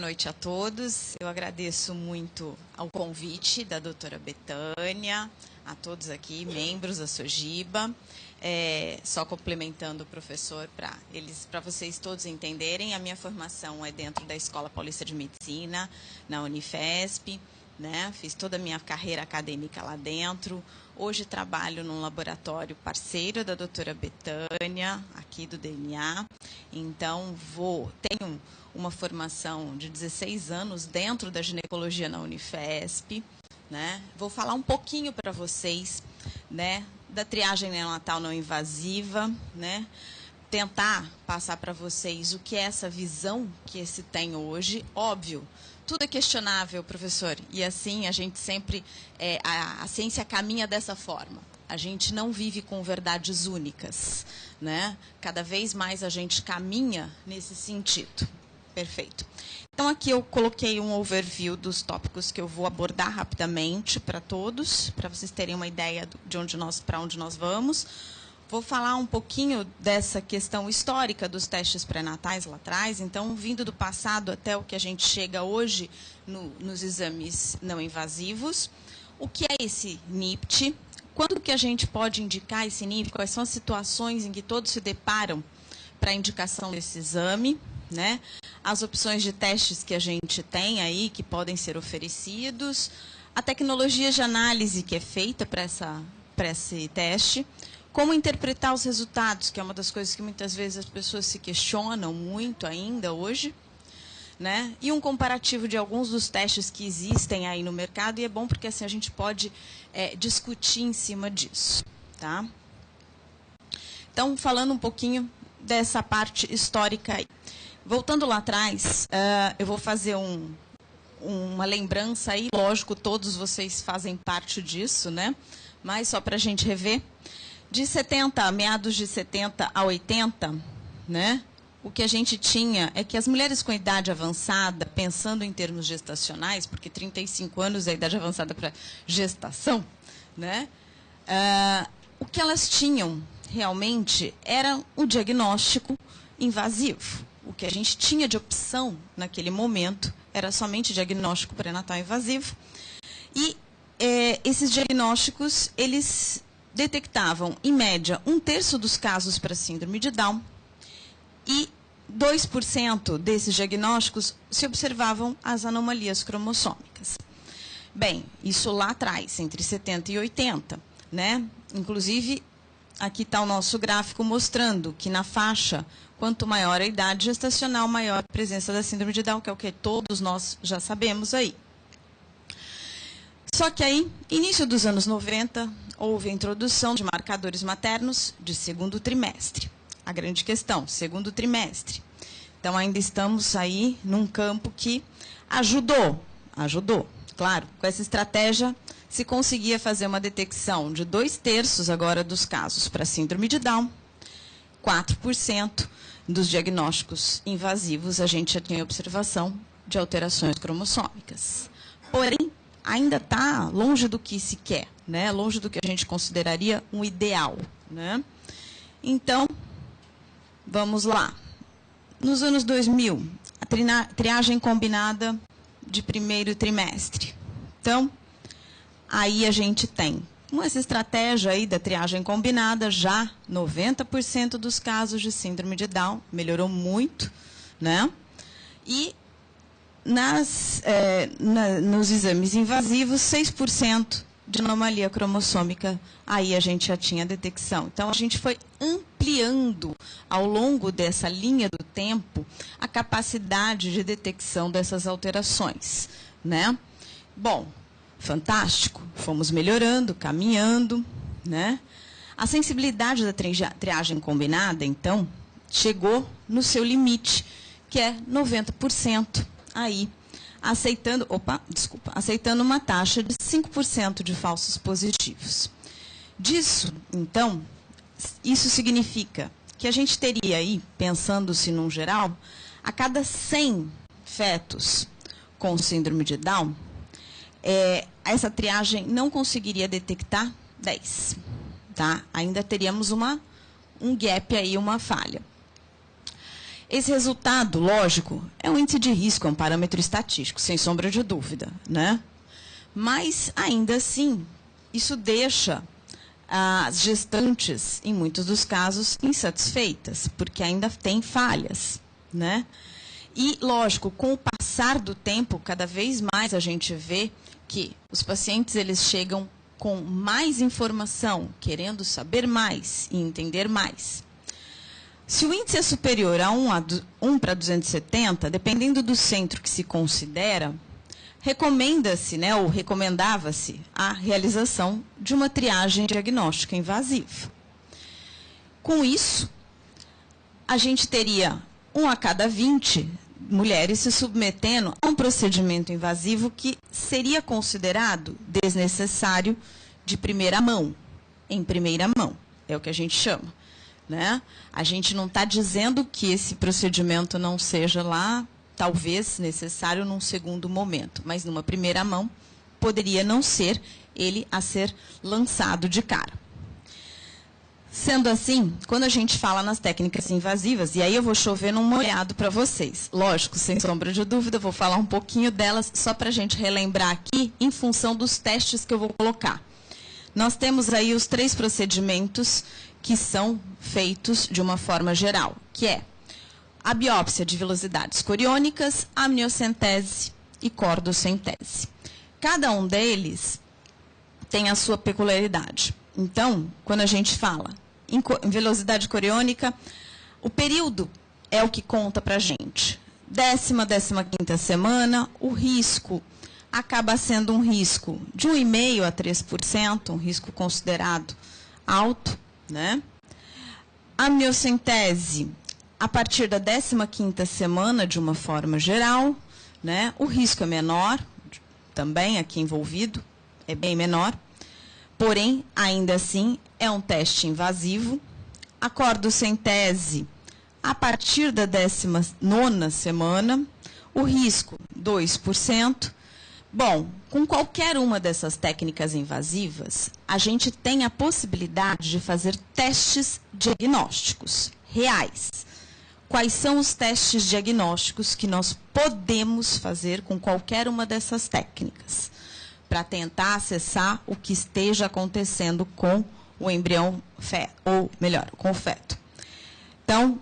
noite a todos. Eu agradeço muito ao convite da doutora Betânia, a todos aqui, membros da SOGIBA. Só complementando o professor para vocês todos entenderem, a minha formação é dentro da Escola Paulista de Medicina, na Unifesp, né? Fiz toda a minha carreira acadêmica lá dentro. Hoje trabalho num laboratório parceiro da doutora Betânia, aqui do DNA. Então, tenho uma formação de 16 anos dentro da ginecologia na Unifesp, né? Vou falar um pouquinho para vocês, né, da triagem neonatal não invasiva, né? Tentar passar para vocês o que é essa visão que se tem hoje. Óbvio, tudo é questionável, professor, e assim a gente sempre, a ciência caminha dessa forma. A gente não vive com verdades únicas, né? Cada vez mais a gente caminha nesse sentido. Perfeito. Então, aqui eu coloquei um overview dos tópicos que eu vou abordar rapidamente para todos, para vocês terem uma ideia para onde nós vamos. Vou falar um pouquinho dessa questão histórica dos testes pré-natais lá atrás. Então, vindo do passado até o que a gente chega hoje nos exames não invasivos. O que é esse NIPT? Quando que a gente pode indicar esse NIPT? Quais são as situações em que todos se deparam para a indicação desse exame, né? As opções de testes que a gente tem aí, que podem ser oferecidos, a tecnologia de análise que é feita para esse teste, como interpretar os resultados, que é uma das coisas que muitas vezes as pessoas se questionam muito ainda hoje, né? E um comparativo de alguns dos testes que existem aí no mercado, e é bom porque assim a gente pode discutir em cima disso, tá? Então, falando um pouquinho dessa parte histórica aí. Voltando lá atrás, eu vou fazer uma lembrança aí, lógico, todos vocês fazem parte disso, né? Mas só para a gente rever. De meados de 70 a 80, né? O que a gente tinha é que as mulheres com idade avançada, pensando em termos gestacionais, porque 35 anos é a idade avançada para gestação, né? O que elas tinham realmente era o diagnóstico invasivo. O que a gente tinha de opção naquele momento era somente diagnóstico pré-natal invasivo. E esses diagnósticos, eles detectavam, em média, 1/3 dos casos para síndrome de Down. E 2% desses diagnósticos se observavam as anomalias cromossômicas. Bem, isso lá atrás, entre 70 e 80, né? Inclusive, aqui está o nosso gráfico mostrando que na faixa, quanto maior a idade gestacional, maior a presença da síndrome de Down, que é o que todos nós já sabemos aí. Só que aí, início dos anos 90, houve a introdução de marcadores maternos de segundo trimestre. A grande questão, segundo trimestre. Então, ainda estamos aí num campo que ajudou. Claro, com essa estratégia se conseguia fazer uma detecção de 2/3 agora dos casos para síndrome de Down, 4% dos diagnósticos invasivos a gente já tinha observação de alterações cromossômicas. Porém, ainda está longe do que se quer, né? Longe do que a gente consideraria um ideal, né? Então, vamos lá. Nos anos 2000, a triagem combinada de primeiro trimestre. Então, aí a gente tem essa estratégia aí da triagem combinada, já 90% dos casos de síndrome de Down, melhorou muito, né? E nos exames invasivos, 6% de anomalia cromossômica, aí a gente já tinha detecção. Então, a gente foi ampliando, ao longo dessa linha do tempo, a capacidade de detecção dessas alterações, né? Bom, fantástico, fomos melhorando, caminhando, né? A sensibilidade da triagem combinada, então, chegou no seu limite, que é 90%, aí, aceitando uma taxa de 5% de falsos positivos. Disso, então, isso significa que a gente teria aí, pensando-se num geral, a cada 100 fetos com síndrome de Down, essa triagem não conseguiria detectar 10. Tá? Ainda teríamos um gap aí, uma falha. Esse resultado, lógico, é um índice de risco, é um parâmetro estatístico, sem sombra de dúvida, né? Mas, ainda assim, isso deixa as gestantes, em muitos dos casos, insatisfeitas, porque ainda tem falhas, né? E, lógico, com o passar do tempo, cada vez mais a gente vê que os pacientes eles chegam com mais informação, querendo saber mais e entender mais. Se o índice é superior a 1 para 270, dependendo do centro que se considera, recomenda-se, né, ou recomendava-se a realização de uma triagem diagnóstica invasiva. Com isso, a gente teria 1 a cada 20 mulheres se submetendo a um procedimento invasivo que seria considerado desnecessário de primeira mão, em primeira mão, é o que a gente chama, né? A gente não está dizendo que esse procedimento não seja lá, talvez necessário num segundo momento, mas numa primeira mão poderia não ser ele a ser lançado de cara. Sendo assim, quando a gente fala nas técnicas invasivas, e aí eu vou chover num molhado para vocês, lógico, sem sombra de dúvida, vou falar um pouquinho delas, só para a gente relembrar aqui, em função dos testes que eu vou colocar. Nós temos aí os 3 procedimentos que são feitos de uma forma geral, que é a biópsia de vilosidades coriônicas, amniocentese e cordocentese. Cada um deles tem a sua peculiaridade. Então, quando a gente fala em velocidade coriônica, o período é o que conta para a gente. 10ª, 15ª semana, o risco acaba sendo um risco de 1,5% a 3%, um risco considerado alto, né? A amniocentese, a partir da 15ª semana, de uma forma geral, né? O risco é menor, também aqui envolvido, é bem menor. Porém, ainda assim, é um teste invasivo. A cordocentese, a partir da 19ª semana, o risco 2%. Bom, com qualquer uma dessas técnicas invasivas, a gente tem a possibilidade de fazer testes diagnósticos reais. Quais são os testes diagnósticos que nós podemos fazer com qualquer uma dessas técnicas? Para tentar acessar o que esteja acontecendo com o embrião feto, ou melhor, com o feto. Então,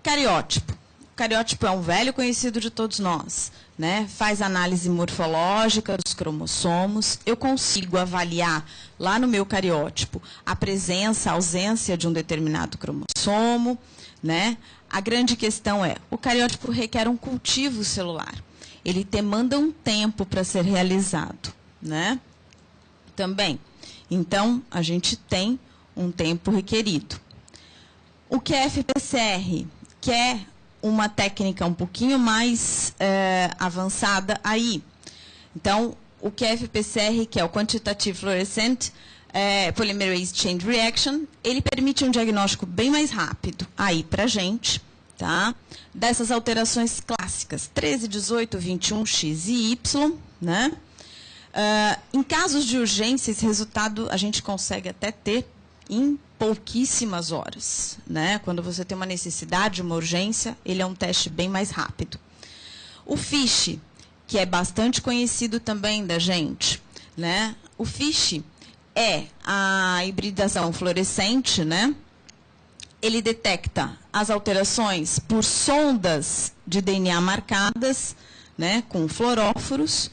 cariótipo. O cariótipo é um velho conhecido de todos nós, né? Faz análise morfológica dos cromossomos. Eu consigo avaliar lá no meu cariótipo a presença, a ausência de um determinado cromossomo, né? A grande questão é, o cariótipo requer um cultivo celular. Ele demanda um tempo para ser realizado, né? Também. Então, a gente tem um tempo requerido. O QF-PCR, que é uma técnica um pouquinho mais avançada aí. Então, o QF-PCR, que é o Quantitative Fluorescent Polymerase Chain Reaction, ele permite um diagnóstico bem mais rápido aí para a gente, tá? Dessas alterações clássicas, 13, 18, 21, X e Y, né? Em casos de urgência, esse resultado a gente consegue até ter em pouquíssimas horas, né? Quando você tem uma necessidade, uma urgência, ele é um teste bem mais rápido. O FISH, que é bastante conhecido também da gente, né? O FISH é a hibridação fluorescente, né? Ele detecta as alterações por sondas de DNA marcadas, né, com fluoróforos.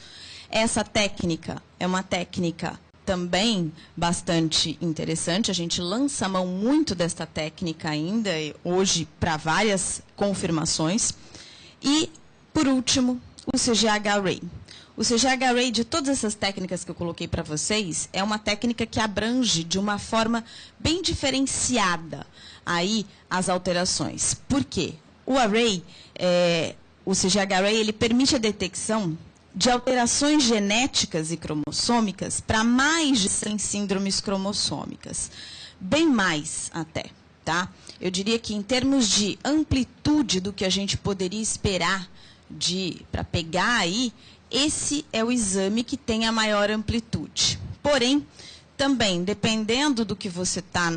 Essa técnica é uma técnica também bastante interessante. A gente lança a mão muito desta técnica ainda, hoje, para várias confirmações. E, por último, o CGH-Ray. O CGH-Ray, de todas essas técnicas que eu coloquei para vocês, é uma técnica que abrange de uma forma bem diferenciada aí as alterações. Por quê? O array, o CGH-Ray, ele permite a detecção de alterações genéticas e cromossômicas para mais de 100 síndromes cromossômicas. Bem mais até, tá? Eu diria que em termos de amplitude do que a gente poderia esperar para pegar aí, esse é o exame que tem a maior amplitude. Porém, também, dependendo do que você está,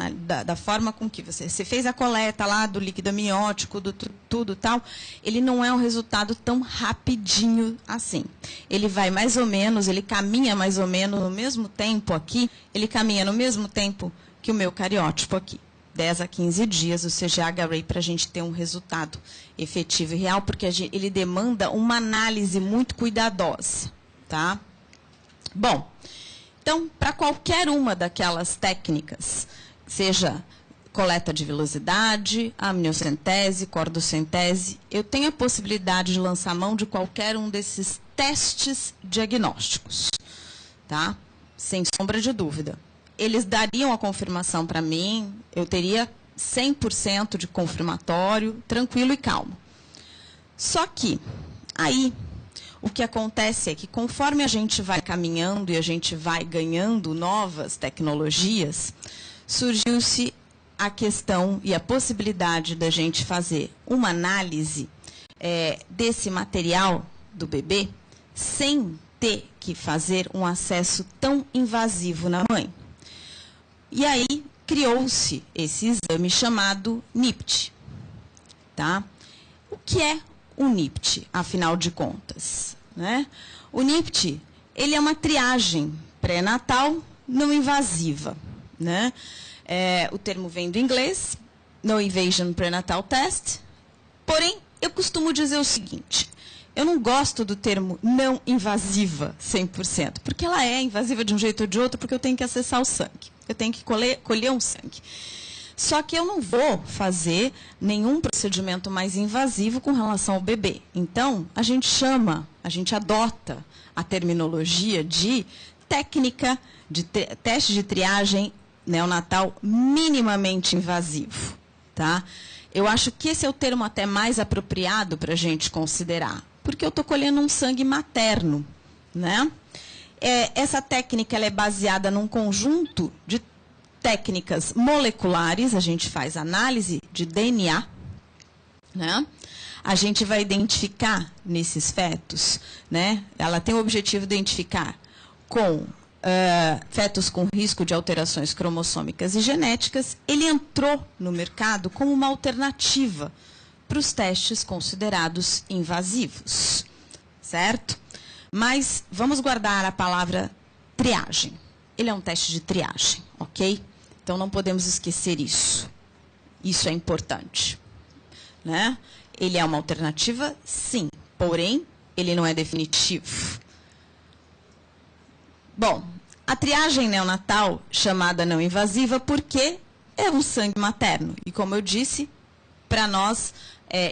da forma com que você fez a coleta lá do líquido amniótico, do tudo tal, ele não é um resultado tão rapidinho assim. Ele vai mais ou menos, ele caminha mais ou menos no mesmo tempo aqui, ele caminha no mesmo tempo que o meu cariótipo aqui. 10 a 15 dias o CGH-Array para a gente ter um resultado efetivo e real, porque ele demanda uma análise muito cuidadosa, tá? Bom, então, para qualquer uma daquelas técnicas, seja coleta de velocidade, amniocentese, cordocentese, eu tenho a possibilidade de lançar mão de qualquer um desses testes diagnósticos, tá? Sem sombra de dúvida. Eles dariam a confirmação para mim, eu teria 100% de confirmatório, tranquilo e calmo. Só que, aí, o que acontece é que conforme a gente vai caminhando e a gente vai ganhando novas tecnologias, surgiu-se a questão e a possibilidade da gente fazer uma análise desse material do bebê sem ter que fazer um acesso tão invasivo na mãe. E aí, criou-se esse exame chamado NIPT. Tá? O que é o NIPT, afinal de contas? Né? O NIPT, ele é uma triagem pré-natal não invasiva. Né? O termo vem do inglês, No Invasion Prenatal Test. Porém, eu costumo dizer o seguinte, eu não gosto do termo não invasiva 100%, porque ela é invasiva de um jeito ou de outro, porque eu tenho que acessar o sangue. Eu tenho que colher um sangue. Só que eu não vou fazer nenhum procedimento mais invasivo com relação ao bebê. Então, a gente adota a terminologia de técnica de teste de triagem neonatal minimamente invasivo. Tá? Eu acho que esse é o termo até mais apropriado para a gente considerar, porque eu estou colhendo um sangue materno. Né? Essa técnica ela é baseada num conjunto de técnicas moleculares, a gente faz análise de DNA, né? A gente vai identificar nesses fetos, né? Ela tem o objetivo de identificar com fetos com risco de alterações cromossômicas e genéticas. Ele entrou no mercado como uma alternativa para os testes considerados invasivos, certo? Mas vamos guardar a palavra triagem. Ele é um teste de triagem, ok? Então, não podemos esquecer isso. Isso é importante. Né? Ele é uma alternativa, sim. Porém, ele não é definitivo. Bom, a triagem neonatal, chamada não invasiva, porque é um sangue materno. E, como eu disse, para nós,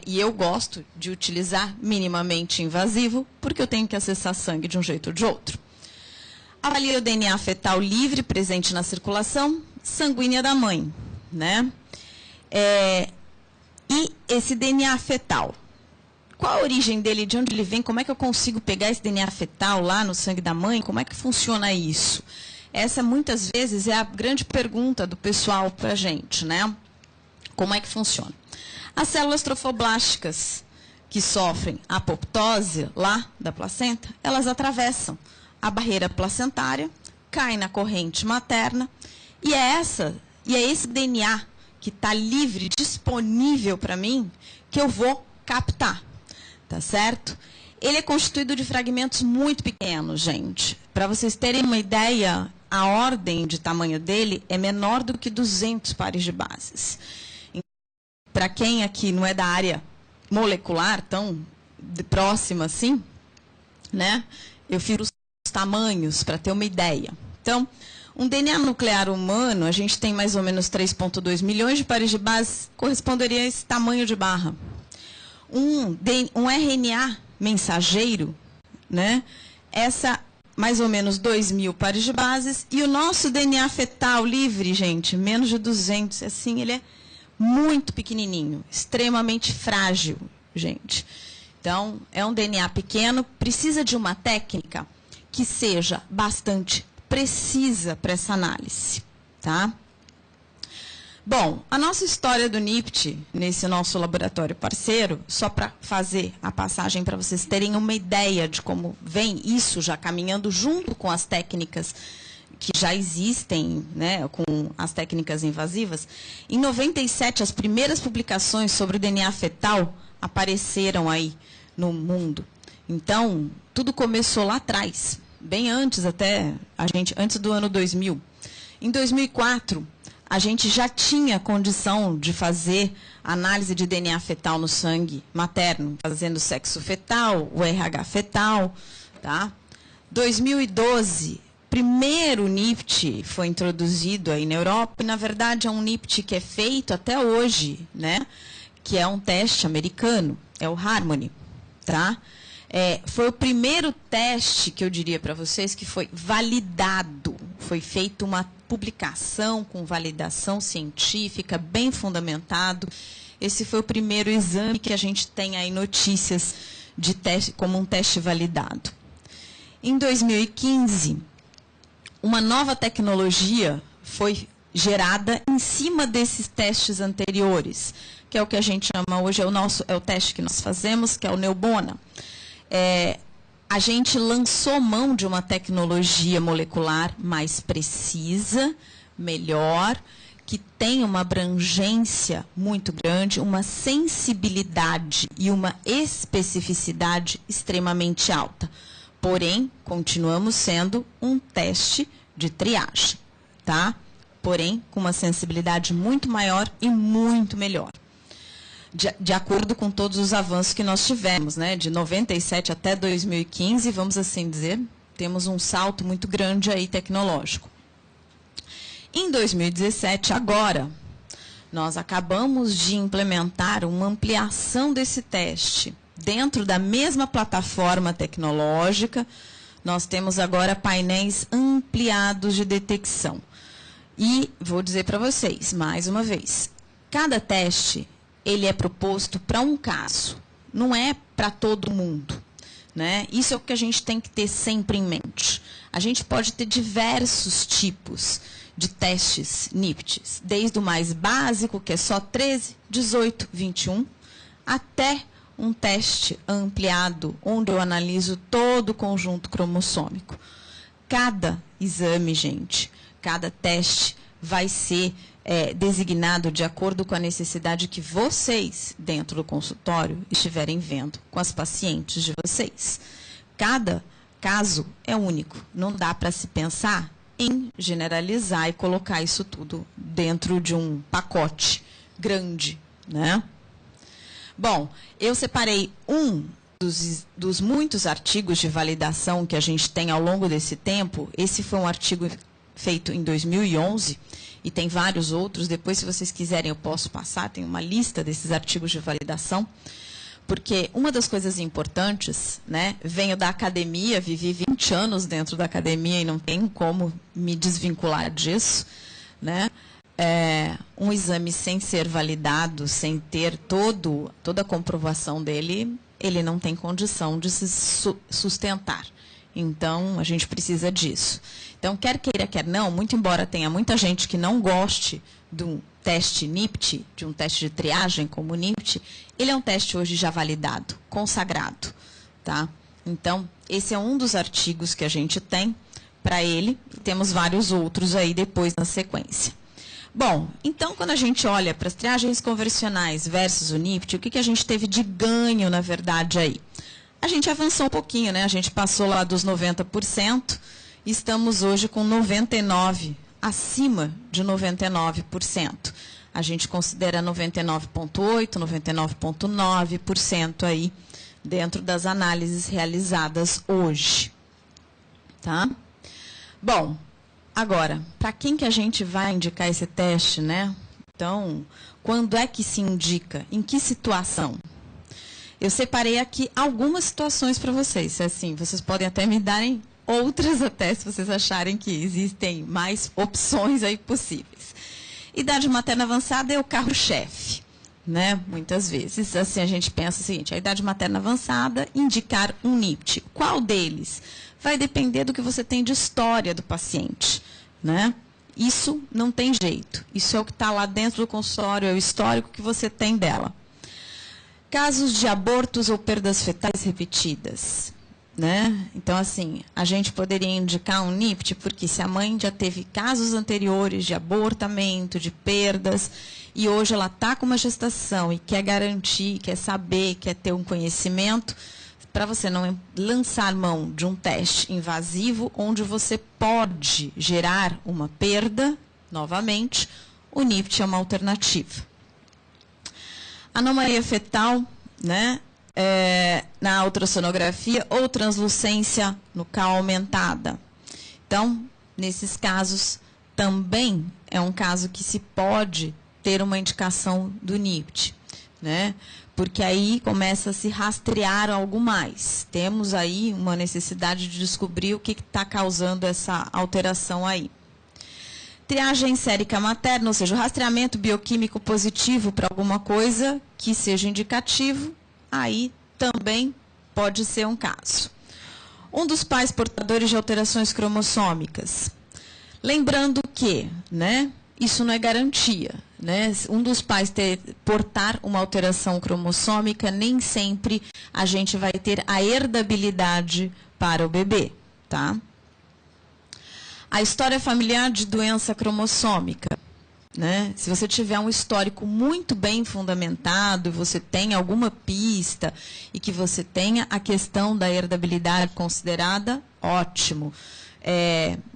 e eu gosto de utilizar minimamente invasivo, porque eu tenho que acessar sangue de um jeito ou de outro. Avalia o DNA fetal livre, presente na circulação sanguínea da mãe. Né? E esse DNA fetal, qual a origem dele, de onde ele vem, como é que eu consigo pegar esse DNA fetal lá no sangue da mãe, como é que funciona isso? Essa, muitas vezes, é a grande pergunta do pessoal para a gente, né? Como é que funciona? As células trofoblásticas que sofrem apoptose lá da placenta, elas atravessam a barreira placentária, caem na corrente materna, e é esse DNA que está livre, disponível para mim, que eu vou captar, tá certo? Ele é constituído de fragmentos muito pequenos, gente. Para vocês terem uma ideia, a ordem de tamanho dele é menor do que 200 pares de bases. Para quem aqui não é da área molecular, tão próxima assim, né? Eu fiz os tamanhos para ter uma ideia. Então, um DNA nuclear humano, a gente tem mais ou menos 3,2 milhões de pares de bases, corresponderia a esse tamanho de barra. Um RNA mensageiro, né? Essa mais ou menos 2.000 pares de bases, e o nosso DNA fetal livre, gente, menos de 200, assim, ele é muito pequenininho, extremamente frágil, gente. Então, é um DNA pequeno, precisa de uma técnica que seja bastante precisa para essa análise, tá? Bom, a nossa história do NIPT, nesse nosso laboratório parceiro, só para fazer a passagem para vocês terem uma ideia de como vem isso já caminhando junto com as técnicas que já existem, né, com as técnicas invasivas, em 97 as primeiras publicações sobre o DNA fetal apareceram aí no mundo. Então, tudo começou lá atrás, bem antes até, antes do ano 2000. Em 2004, a gente já tinha condição de fazer análise de DNA fetal no sangue materno, fazendo sexo fetal, o RH fetal, tá? 2012, primeiro NIPT foi introduzido aí na Europa, e na verdade é um NIPT que é feito até hoje, né? Que é um teste americano, é o Harmony, tá? Foi o primeiro teste que eu diria para vocês que foi validado, foi feita uma publicação com validação científica, bem fundamentado. Esse foi o primeiro exame que a gente tem aí notícias de teste, como um teste validado. Em 2015, uma nova tecnologia foi gerada em cima desses testes anteriores, que é o que a gente chama hoje, é o teste que nós fazemos, que é o Neubona. A gente lançou mão de uma tecnologia molecular mais precisa, melhor, que tem uma abrangência muito grande, uma sensibilidade e uma especificidade extremamente alta. Porém, continuamos sendo um teste de triagem, tá? Porém, com uma sensibilidade muito maior e muito melhor. De acordo com todos os avanços que nós tivemos, né? De 97 até 2015, vamos assim dizer, temos um salto muito grande aí tecnológico. Em 2017, agora, nós acabamos de implementar uma ampliação desse teste. Dentro da mesma plataforma tecnológica, nós temos agora painéis ampliados de detecção. E vou dizer para vocês, mais uma vez, cada teste ele é proposto para um caso, não é para todo mundo, né? Isso é o que a gente tem que ter sempre em mente. A gente pode ter diversos tipos de testes NIPTs, desde o mais básico, que é só 13, 18, 21, até um teste ampliado, onde eu analiso todo o conjunto cromossômico. Cada exame, gente, cada teste vai ser designado de acordo com a necessidade que vocês, dentro do consultório, estiverem vendo com as pacientes de vocês. Cada caso é único. Não dá para se pensar em generalizar e colocar isso tudo dentro de um pacote grande, né? Bom, eu separei um dos muitos artigos de validação que a gente tem ao longo desse tempo. Esse foi um artigo feito em 2011 e tem vários outros. Depois, se vocês quiserem, eu posso passar. Tem uma lista desses artigos de validação. Porque uma das coisas importantes, né, venho da academia, vivi 20 anos dentro da academia e não tem como me desvincular disso, né? Um exame sem ser validado, sem ter toda a comprovação dele, ele não tem condição de se sustentar. Então, a gente precisa disso. Então, quer queira, quer não, muito embora tenha muita gente que não goste de um teste NIPT, de um teste de triagem como o NIPT, ele é um teste hoje já validado, consagrado, tá? Então, esse é um dos artigos que a gente tem para ele, e temos vários outros aí depois na sequência. Bom, então, quando a gente olha para as triagens convencionais versus o NIPT, o que a gente teve de ganho, na verdade, aí? A gente avançou um pouquinho, né? A gente passou lá dos 90%, e estamos hoje com 99%, acima de 99%. A gente considera 99,8%, 99,9% aí dentro das análises realizadas hoje. Tá? Bom, agora, para quem que a gente vai indicar esse teste, né? Então, quando é que se indica? Em que situação? Eu separei aqui algumas situações para vocês. Assim, vocês podem até me darem outras até, se vocês acharem que existem mais opções aí possíveis. Idade materna avançada é o carro-chefe, né? Muitas vezes, assim, a gente pensa o seguinte, a idade materna avançada, indicar um NIPT. Qual deles? Vai depender do que você tem de história do paciente, né? Isso não tem jeito. Isso é o que está lá dentro do consultório, é o histórico que você tem dela. Casos de abortos ou perdas fetais repetidas. né? Então, assim, a gente poderia indicar um NIPT, porque se a mãe já teve casos anteriores de abortamento, de perdas, e hoje ela está com uma gestação e quer garantir, quer saber, quer ter um conhecimento, para você não lançar mão de um teste invasivo, onde você pode gerar uma perda, novamente, o NIPT é uma alternativa. Anomalia fetal, né? Na ultrassonografia ou translucência nucal aumentada. Então, nesses casos, também é um caso que se pode ter uma indicação do NIPT, né? Porque aí começa a se rastrear algo mais. Temos aí uma necessidade de descobrir o que está causando essa alteração aí. Triagem sérica materna, ou seja, o rastreamento bioquímico positivo para alguma coisa que seja indicativo, aí também pode ser um caso. Um dos pais portadores de alterações cromossômicas. Lembrando que, né, isso não é garantia, né? Um dos pais portar uma alteração cromossômica, nem sempre a gente vai ter a herdabilidade para o bebê, tá? A história familiar de doença cromossômica. Né? Se você tiver um histórico muito bem fundamentado, você tem alguma pista e que você tenha a questão da herdabilidade considerada, ótimo.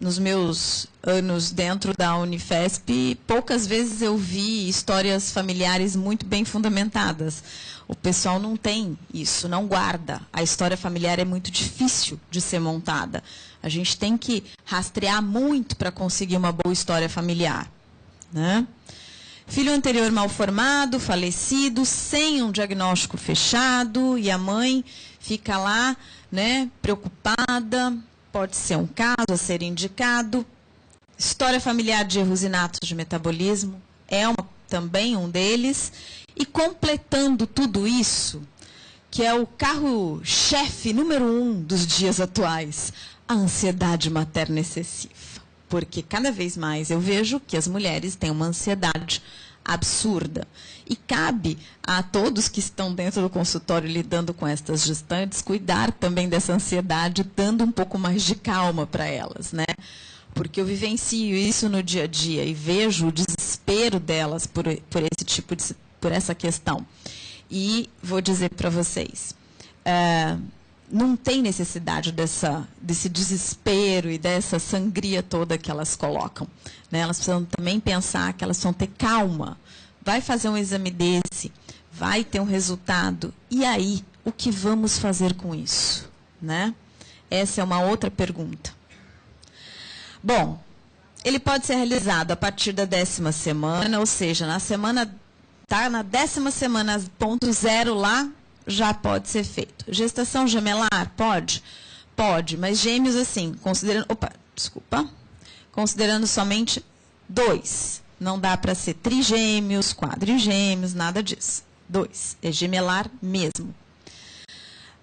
Nos meus anos dentro da Unifesp, poucas vezes eu vi histórias familiares muito bem fundamentadas. O pessoal não tem isso, não guarda. A história familiar é muito difícil de ser montada. A gente tem que rastrear muito para conseguir uma boa história familiar. Né? Filho anterior mal formado, falecido, sem um diagnóstico fechado, e a mãe fica lá, né, preocupada, pode ser um caso a ser indicado. História familiar de erros inatos de metabolismo é também um deles. E completando tudo isso, que é o carro-chefe número 1 dos dias atuais, a ansiedade materna excessiva. Porque cada vez mais eu vejo que as mulheres têm uma ansiedade absurda. E cabe a todos que estão dentro do consultório lidando com estas gestantes cuidar também dessa ansiedade, dando um pouco mais de calma para elas, né? Porque eu vivencio isso no dia a dia e vejo o desespero delas por essa questão. E vou dizer para vocês, não tem necessidade desse desespero e dessa sangria toda que elas colocam, né? Elas precisam também pensar que elas precisam ter calma. Vai fazer um exame desse, vai ter um resultado. E aí, o que vamos fazer com isso? Né? Essa é uma outra pergunta. Bom, ele pode ser realizado a partir da 10ª semana, ou seja, na 10ª semana, ponto 0 lá, já pode ser feito. Gestação gemelar? Pode? Pode, mas gêmeos assim, considerando somente 2. Não dá para ser trigêmeos, quadrigêmeos, nada disso. 2, é gemelar mesmo.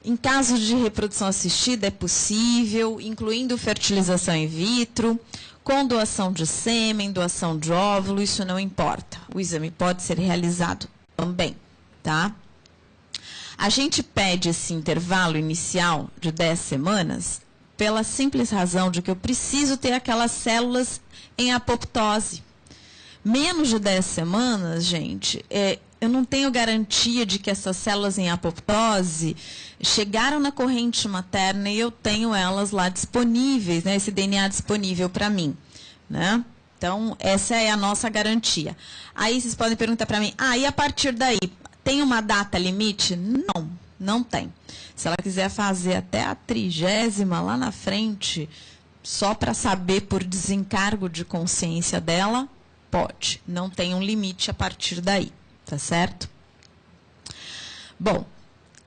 Em caso de reprodução assistida, é possível, incluindo fertilização in vitro, com doação de sêmen, doação de óvulo, isso não importa. O exame pode ser realizado também, tá? A gente pede esse intervalo inicial de 10 semanas pela simples razão de que eu preciso ter aquelas células em apoptose. Menos de 10 semanas, gente, eu não tenho garantia de que essas células em apoptose chegaram na corrente materna e eu tenho elas lá disponíveis, né, esse DNA disponível para mim, né? Então, essa é a nossa garantia. Aí vocês podem perguntar para mim, e a partir daí, tem uma data limite? Não, não tem. Se ela quiser fazer até a 30ª lá na frente, só para saber por desencargo de consciência dela, pode. Não tem um limite a partir daí, tá certo? Bom,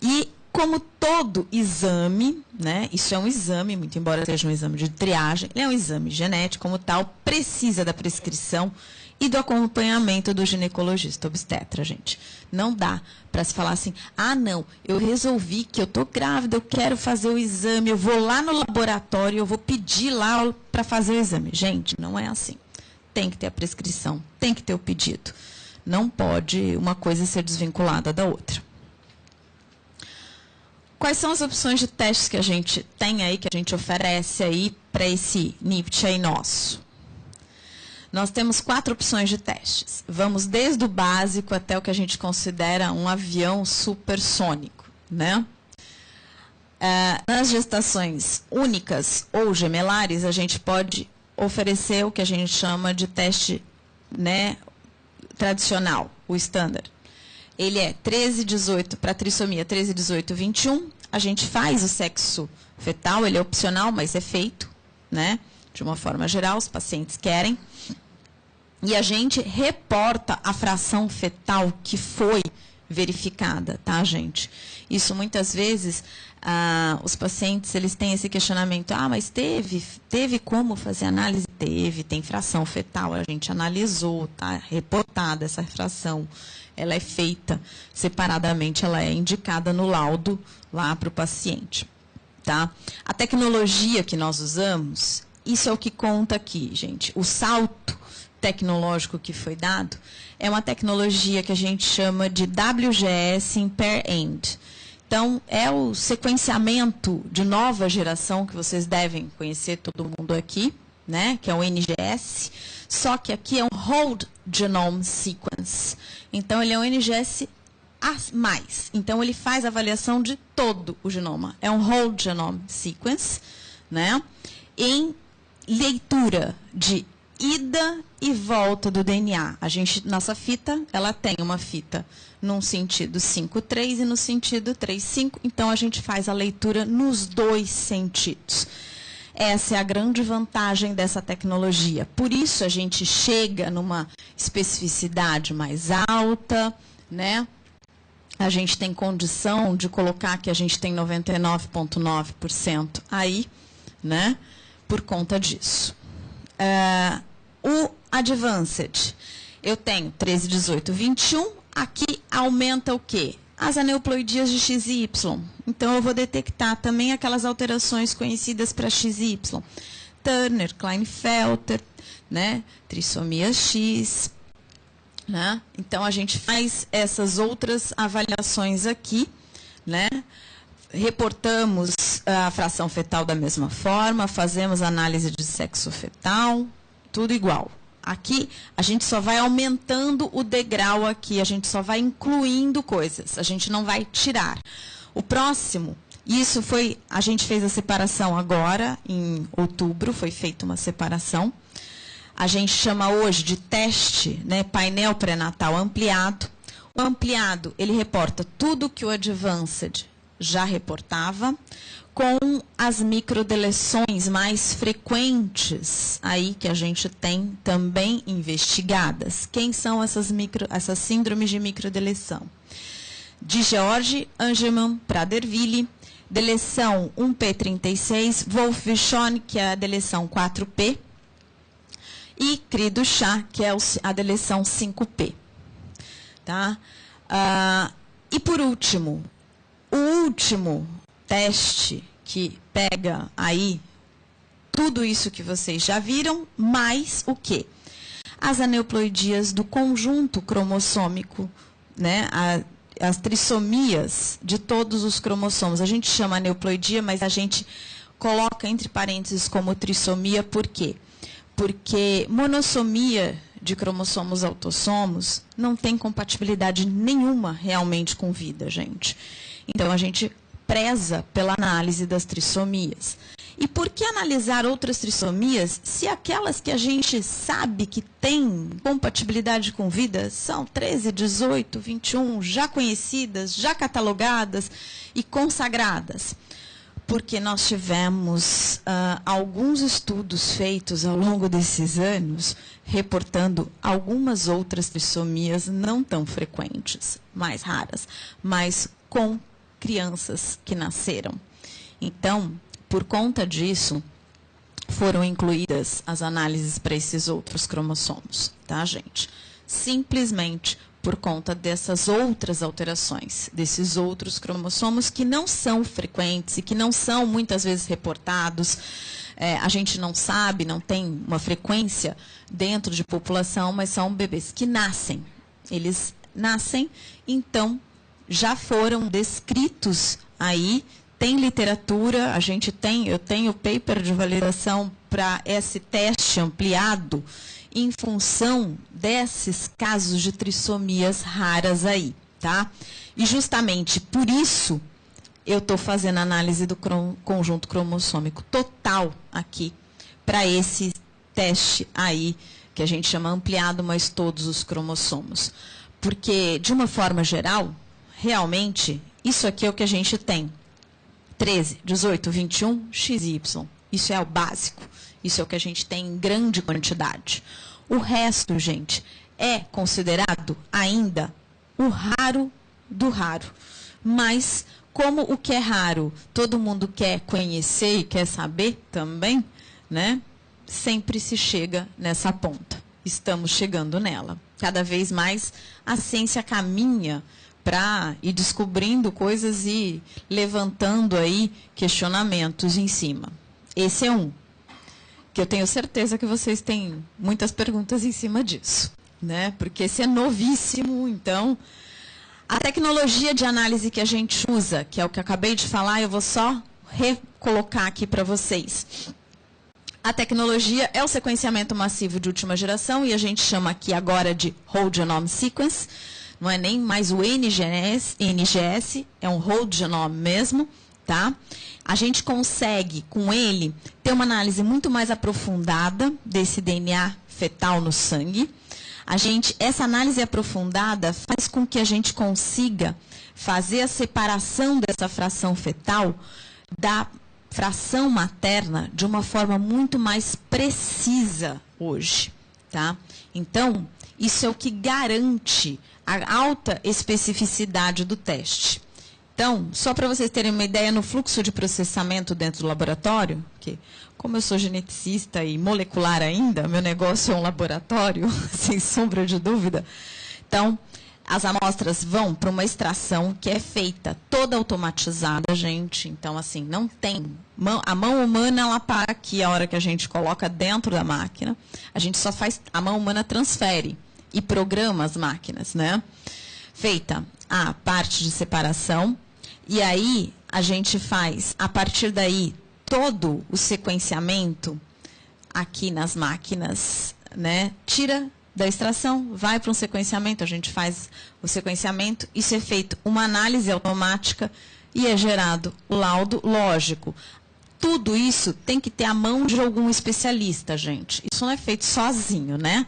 e como todo exame, né, isso é um exame, muito embora seja um exame de triagem, ele é um exame genético, como tal, precisa da prescrição e do acompanhamento do ginecologista obstetra, gente. Não dá para se falar assim, não, eu resolvi que eu estou grávida, eu quero fazer o exame, eu vou lá no laboratório, eu vou pedir lá para fazer o exame. Gente, não é assim. Tem que ter a prescrição, tem que ter o pedido. Não pode uma coisa ser desvinculada da outra. Quais são as opções de testes que a gente tem aí, que a gente oferece aí para esse NIPT aí nosso? Nós temos 4 opções de testes. Vamos desde o básico até o que a gente considera um avião supersônico, né? Nas gestações únicas ou gemelares, a gente pode oferecer o que a gente chama de teste, né, tradicional, o standard. Ele é 13, 18, para trissomia 13, 18, 21. A gente faz o sexo fetal, ele é opcional, mas é feito, né? De uma forma geral, os pacientes querem. E a gente reporta a fração fetal que foi verificada, tá, gente? Isso muitas vezes, os pacientes, eles têm esse questionamento, mas teve como fazer análise? Teve, tem fração fetal, a gente analisou, tá reportada essa fração, ela é feita separadamente, ela é indicada no laudo lá para o paciente, tá? A tecnologia que nós usamos, isso é o que conta aqui, gente. O salto tecnológico que foi dado é uma tecnologia que a gente chama de WGS in pair-end. Então, é o sequenciamento de nova geração que vocês devem conhecer, todo mundo aqui, né? Que é o NGS, só que aqui é um Whole Genome Sequence. Então, ele é um NGS a mais. Então, ele faz a avaliação de todo o genoma. É um Whole Genome Sequence, né? Em leitura de ida e volta do DNA. Nossa fita, ela tem uma fita num sentido 5,3 e no sentido 3,5. Então, a gente faz a leitura nos 2 sentidos. Essa é a grande vantagem dessa tecnologia. Por isso, a gente chega numa especificidade mais alta, né? A gente tem condição de colocar que a gente tem 99,9% aí, né? Por conta disso. O Advanced, eu tenho 13, 18, 21. Aqui aumenta o quê? As aneuploidias de XY. Então, eu vou detectar também aquelas alterações conhecidas para XY. Turner, Klinefelter, né? Trissomia X. Né? Então, a gente faz essas outras avaliações aqui, né? Reportamos a fração fetal da mesma forma, fazemos análise de sexo fetal, tudo igual. Aqui, a gente só vai aumentando o degrau aqui, a gente só vai incluindo coisas, a gente não vai tirar. O próximo, isso foi, a gente fez a separação agora, em outubro, foi feita uma separação. A gente chama hoje de teste, né, painel pré-natal ampliado. O ampliado, ele reporta tudo que o Advanced já reportava, com as microdeleções mais frequentes aí que a gente tem também investigadas. Quem são essas síndromes de microdeleção? De George Angelman Prader-Willi, deleção 1p36, Wolff-Wichon, que é a deleção 4p, e Cri-du-Chat, que é a deleção 5p. Tá? E por último, o último teste que pega aí tudo isso que vocês já viram, mais o quê? As aneuploidias do conjunto cromossômico, né? As trissomias de todos os cromossomos. A gente chama aneuploidia, mas a gente coloca entre parênteses como trissomia, por quê? Porque monossomia de cromossomos autossomos não tem compatibilidade nenhuma realmente com vida, gente. Então, a gente preza pela análise das trissomias. E por que analisar outras trissomias se aquelas que a gente sabe que têm compatibilidade com vida são 13, 18, 21, já conhecidas, já catalogadas e consagradas? Porque nós tivemos alguns estudos feitos ao longo desses anos reportando algumas outras trissomias não tão frequentes, mais raras, mas com crianças que nasceram. Então, por conta disso, foram incluídas as análises para esses outros cromossomos, tá, gente? Simplesmente por conta dessas outras alterações, desses outros cromossomos que não são frequentes e que não são muitas vezes reportados. A gente não sabe, não tem uma frequência dentro de população, mas são bebês que nascem. Eles nascem, então, já foram descritos aí, tem literatura, eu tenho paper de validação para esse teste ampliado em função desses casos de trissomias raras aí, tá? E justamente por isso eu estou fazendo análise do conjunto cromossômico total aqui para esse teste aí, que a gente chama ampliado, mas todos os cromossomos. Porque, de uma forma geral, realmente, isso aqui é o que a gente tem. 13, 18, 21, XY. Isso é o básico. Isso é o que a gente tem em grande quantidade. O resto, gente, é considerado ainda o raro do raro. Mas, como o que é raro, todo mundo quer conhecer e quer saber também, né? Sempre se chega nessa ponta. Estamos chegando nela. Cada vez mais a ciência caminha para ir descobrindo coisas e levantando aí questionamentos em cima. Esse é um, que eu tenho certeza que vocês têm muitas perguntas em cima disso, né? Porque esse é novíssimo, então a tecnologia de análise que a gente usa, que é o que eu acabei de falar, eu vou só recolocar aqui para vocês. A tecnologia é o sequenciamento massivo de última geração, e a gente chama aqui agora de Whole Genome Sequence. Não é nem mais o NGS, é um Whole Genome mesmo, tá? A gente consegue, com ele, ter uma análise muito mais aprofundada desse DNA fetal no sangue. Essa análise aprofundada faz com que a gente consiga fazer a separação dessa fração fetal da fração materna de uma forma muito mais precisa hoje, tá? Então, isso é o que garante a alta especificidade do teste. Então, só para vocês terem uma ideia, no fluxo de processamento dentro do laboratório, que como eu sou geneticista e molecular ainda, meu negócio é um laboratório, sem sombra de dúvida. Então, as amostras vão para uma extração que é feita toda automatizada, gente. Então, assim, não tem... A mão humana, ela para aqui a hora que a gente coloca dentro da máquina. A gente só faz... A mão humana transfere e programa as máquinas, né? Feita a parte de separação. E aí, a gente faz, a partir daí, todo o sequenciamento aqui nas máquinas, né? Tira da extração, vai para um sequenciamento, a gente faz o sequenciamento, isso é feito uma análise automática e é gerado o laudo lógico. Tudo isso tem que ter a mão de algum especialista, gente. Isso não é feito sozinho, né?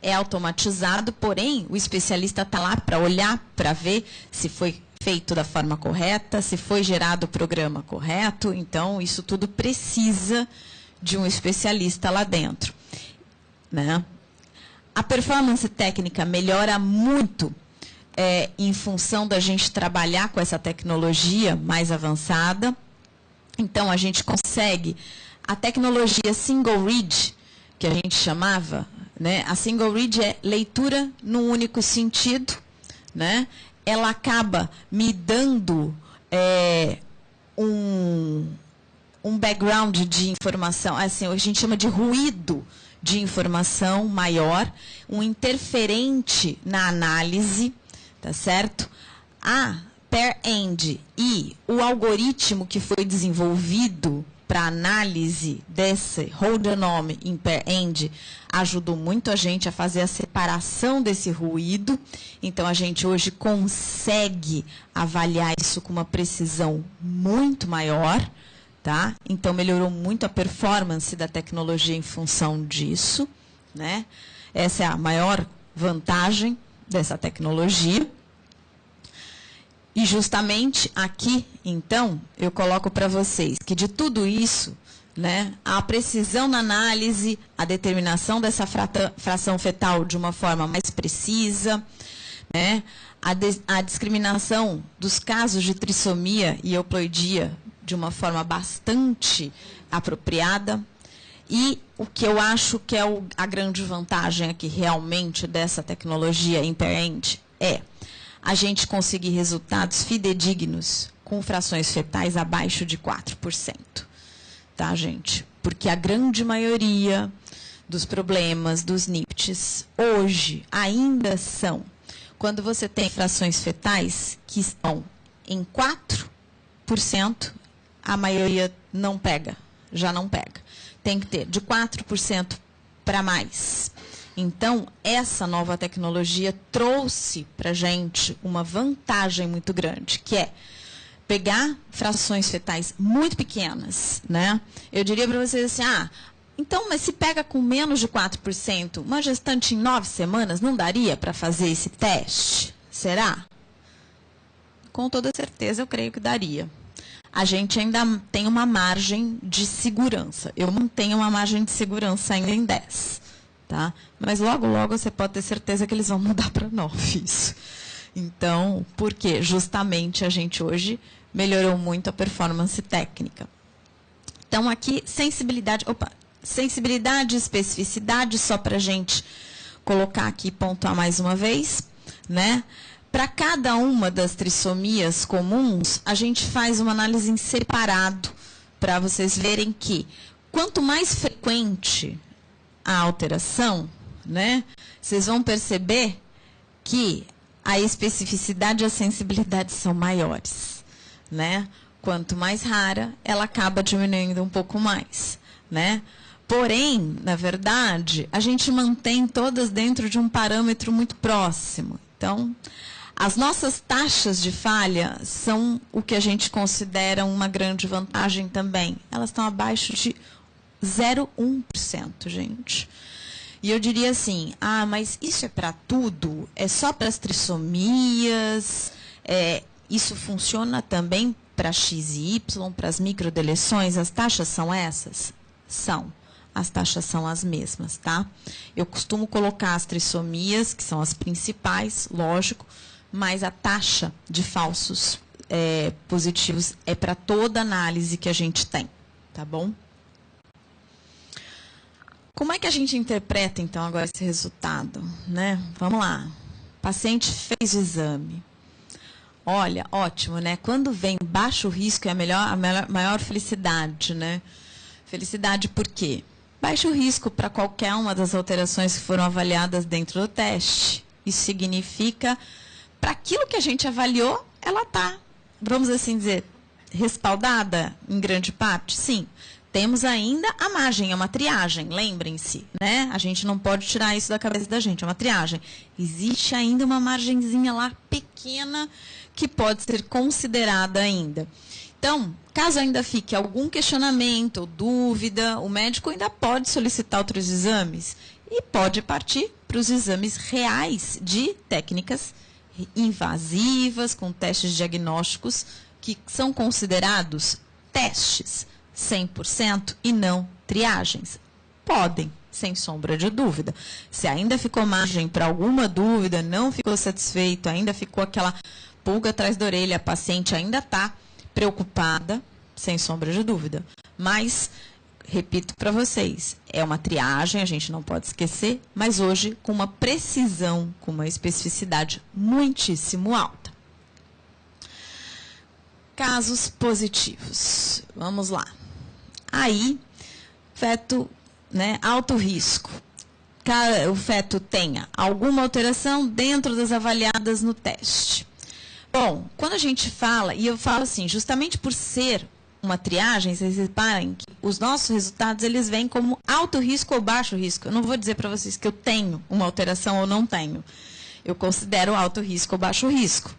É automatizado, porém, o especialista está lá para olhar, para ver se foi feito da forma correta, se foi gerado o programa correto. Então, isso tudo precisa de um especialista lá dentro, né? A performance técnica melhora muito em função da gente trabalhar com essa tecnologia mais avançada. Então, a gente consegue a tecnologia single read, que a gente chamava, né? A single read é leitura num único sentido, né? Ela acaba me dando um background de informação, assim, a gente chama de ruído de informação maior, um interferente na análise, tá certo? A per-end e o algoritmo que foi desenvolvido para análise desse whole genome em per-end ajudou muito a gente a fazer a separação desse ruído. Então, a gente hoje consegue avaliar isso com uma precisão muito maior, tá? Então, melhorou muito a performance da tecnologia em função disso, né? Essa é a maior vantagem dessa tecnologia. E justamente aqui, então, eu coloco para vocês que de tudo isso, né, a precisão na análise, a determinação dessa fração fetal de uma forma mais precisa, né, a discriminação dos casos de trissomia e euploidia de uma forma bastante apropriada. E o que eu acho que é a grande vantagem aqui realmente dessa tecnologia em per-end é a gente conseguir resultados fidedignos com frações fetais abaixo de 4%. Tá, gente? Porque a grande maioria dos problemas dos NIPTs hoje ainda são quando você tem frações fetais que estão em 4%, a maioria não pega, já não pega. Tem que ter de 4% para mais. Então, essa nova tecnologia trouxe para a gente uma vantagem muito grande, que é pegar frações fetais muito pequenas, né? Eu diria para vocês assim, então, mas se pega com menos de 4%, uma gestante em 9 semanas, não daria para fazer esse teste? Será? Com toda certeza, eu creio que daria. A gente ainda tem uma margem de segurança. Eu mantenho uma margem de segurança ainda em 10. Tá? Mas logo, logo, você pode ter certeza que eles vão mudar para 9 isso. Então, por quê? Justamente a gente hoje melhorou muito a performance técnica. Então, aqui, sensibilidade e especificidade, só para a gente colocar aqui, pontuar mais uma vez, né? Para cada uma das trissomias comuns, a gente faz uma análise em separado, para vocês verem que quanto mais frequente a alteração, né, vocês vão perceber que a especificidade e a sensibilidade são maiores, né? Quanto mais rara, ela acaba diminuindo um pouco mais, né? Porém, na verdade, a gente mantém todas dentro de um parâmetro muito próximo. Então, as nossas taxas de falha são o que a gente considera uma grande vantagem também. Elas estão abaixo de 0,1%, gente. E eu diria assim, mas isso é para tudo? É só para as trissomias? Isso funciona também para X e Y, para as microdeleções? As taxas são essas? São. As taxas são as mesmas, tá? Eu costumo colocar as trissomias, que são as principais, lógico, mas a taxa de falsos positivos é para toda análise que a gente tem, tá bom? Como é que a gente interpreta, então, agora esse resultado, né? Vamos lá. O paciente fez o exame. Olha, ótimo, né? Quando vem baixo risco é a maior felicidade, né? Felicidade por quê? Baixo risco para qualquer uma das alterações que foram avaliadas dentro do teste. Isso significa, para aquilo que a gente avaliou, ela está, vamos assim dizer, respaldada em grande parte? Sim. Temos ainda a margem, é uma triagem, lembrem-se, né? A gente não pode tirar isso da cabeça da gente, é uma triagem. Existe ainda uma margenzinha lá pequena que pode ser considerada ainda. Então, caso ainda fique algum questionamento ou dúvida, o médico ainda pode solicitar outros exames e pode partir para os exames reais de técnicas invasivas, com testes diagnósticos que são considerados testes 100% e não triagens. Podem, sem sombra de dúvida. Se ainda ficou margem para alguma dúvida, não ficou satisfeito, ainda ficou aquela pulga atrás da orelha, a paciente ainda está preocupada, sem sombra de dúvida. Mas, repito para vocês, é uma triagem, a gente não pode esquecer, mas hoje com uma precisão, com uma especificidade muitíssimo alta. Casos positivos. Vamos lá. Aí, feto, né, alto risco. O feto tenha alguma alteração dentro das avaliadas no teste. Bom, quando a gente fala, e eu falo assim, justamente por ser uma triagem, vocês reparem que os nossos resultados, eles vêm como alto risco ou baixo risco. Eu não vou dizer para vocês que eu tenho uma alteração ou não tenho. Eu considero alto risco ou baixo risco,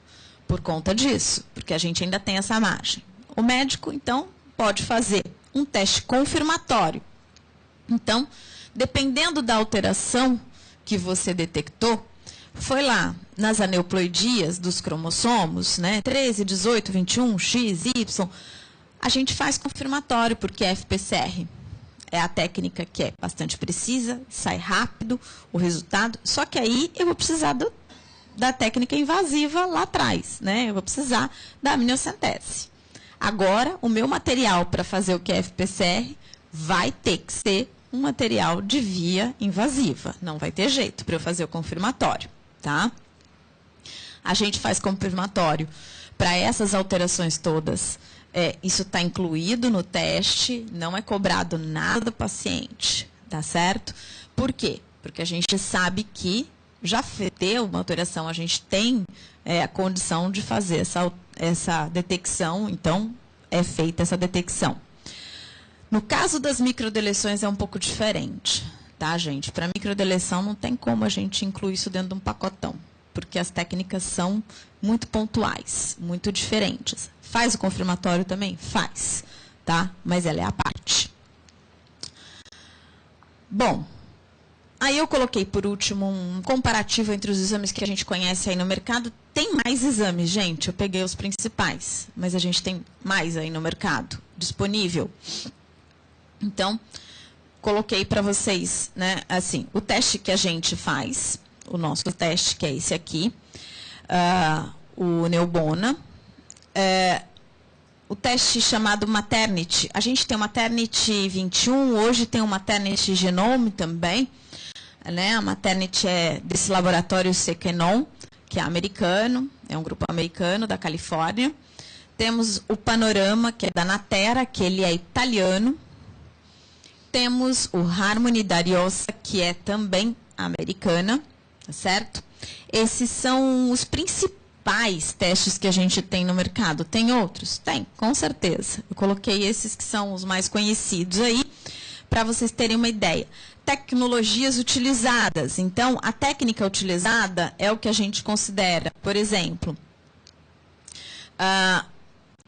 por conta disso, porque a gente ainda tem essa margem. O médico, então, pode fazer um teste confirmatório. Então, dependendo da alteração que você detectou, foi lá nas aneuploidias dos cromossomos, né, 13, 18, 21, X, Y, a gente faz confirmatório, porque é FPCR. É a técnica que é bastante precisa, sai rápido o resultado, só que aí eu vou precisar da técnica invasiva lá atrás, né? Eu vou precisar da amniocentese. Agora, o meu material para fazer o que é FPCR vai ter que ser um material de via invasiva. Não vai ter jeito para eu fazer o confirmatório, tá? A gente faz confirmatório para essas alterações todas. Isso está incluído no teste, não é cobrado nada do paciente, tá certo? Por quê? Porque a gente sabe que já deu uma autorização, a gente tem a condição de fazer essa detecção, então é feita essa detecção. No caso das microdeleções é um pouco diferente, tá, gente? Para microdeleção não tem como a gente incluir isso dentro de um pacotão, porque as técnicas são muito pontuais, muito diferentes. Faz o confirmatório também? Faz, tá? Mas ela é a parte. Bom, aí eu coloquei por último um comparativo entre os exames que a gente conhece aí no mercado. Tem mais exames, gente, eu peguei os principais, mas a gente tem mais aí no mercado disponível. Então, coloquei para vocês, né, assim, o teste que a gente faz, o nosso teste, que é esse aqui, o Neubona, o teste chamado Maternity. A gente tem o Maternity 21, hoje tem o Maternity Genome também, né? A Maternity é desse laboratório Sequenon, que é americano, é um grupo americano da Califórnia. Temos o Panorama, que é da Natera, que ele é italiano. Temos o Harmony da Ariosa, que é também americana, tá certo? Esses são os principais testes que a gente tem no mercado. Tem outros? Tem, com certeza. Eu coloquei esses que são os mais conhecidos aí, para vocês terem uma ideia. Tecnologias utilizadas. Então, a técnica utilizada é o que a gente considera, por exemplo,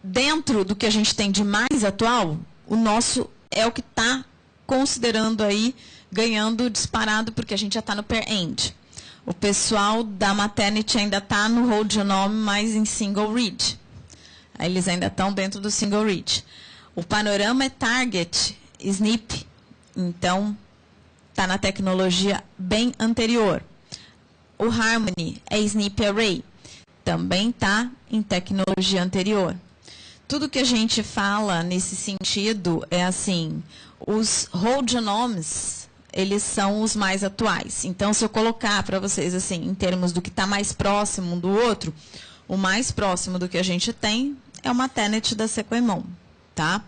dentro do que a gente tem de mais atual, o nosso é o que está considerando aí, ganhando disparado, porque a gente já está no per-end. O pessoal da Maternity ainda está no whole genome, mas em single read. Aí eles ainda estão dentro do single read. O Panorama é target SNP, então está na tecnologia bem anterior. O Harmony é SNP Array, também está em tecnologia anterior. Tudo que a gente fala nesse sentido é assim, os whole genomes, eles são os mais atuais. Então, se eu colocar para vocês, assim, em termos do que está mais próximo um do outro, o mais próximo do que a gente tem é o Maternity da Sequenon, tá?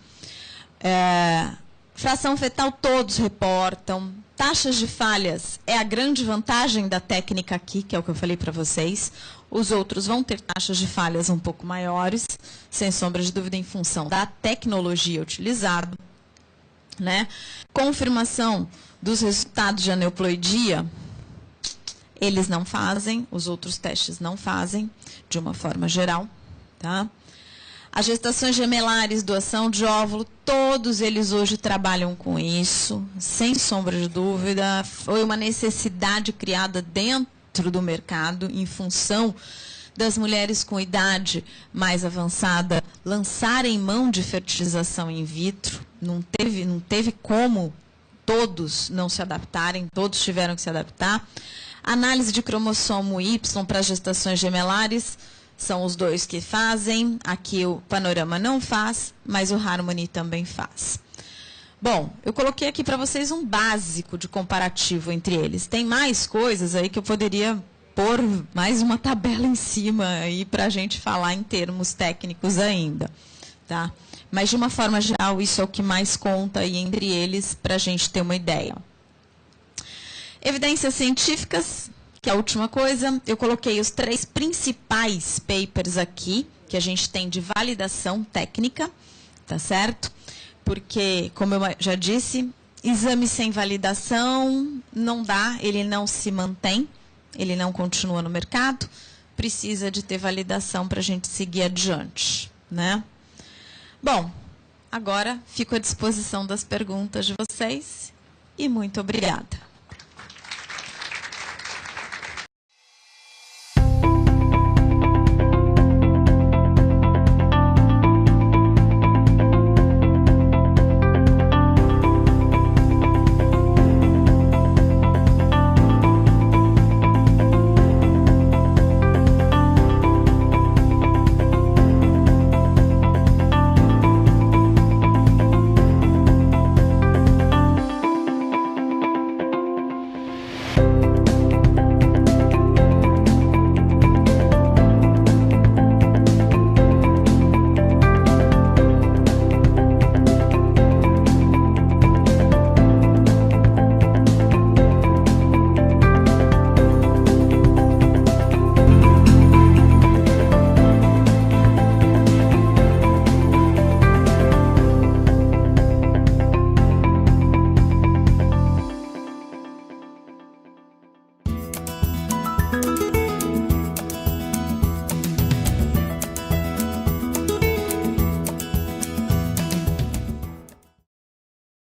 Fração fetal todos reportam. Taxas de falhas é a grande vantagem da técnica aqui, que é o que eu falei para vocês. Os outros vão ter taxas de falhas um pouco maiores, sem sombra de dúvida, em função da tecnologia utilizada, né? Confirmação dos resultados de aneuploidia, eles não fazem, os outros testes não fazem, de uma forma geral, tá? As gestações gemelares, doação de óvulo, todos eles hoje trabalham com isso, sem sombra de dúvida. Foi uma necessidade criada dentro do mercado, em função das mulheres com idade mais avançada lançarem mão de fertilização in vitro. Não teve como todos não se adaptarem, todos tiveram que se adaptar. Análise de cromossomo Y para gestações gemelares, são os dois que fazem. Aqui o Panorama não faz, mas o Harmony também faz. Bom, eu coloquei aqui para vocês um básico de comparativo entre eles. Tem mais coisas aí que eu poderia pôr mais uma tabela em cima aí para a gente falar em termos técnicos ainda, tá? Mas, de uma forma geral, isso é o que mais conta aí entre eles para a gente ter uma ideia. Evidências científicas, que é a última coisa. Eu coloquei os 3 principais papers aqui, que a gente tem de validação técnica, tá certo? Porque, como eu já disse, exame sem validação não dá, ele não se mantém, ele não continua no mercado, precisa de ter validação para a gente seguir adiante, né? Bom, agora fico à disposição das perguntas de vocês e muito obrigada.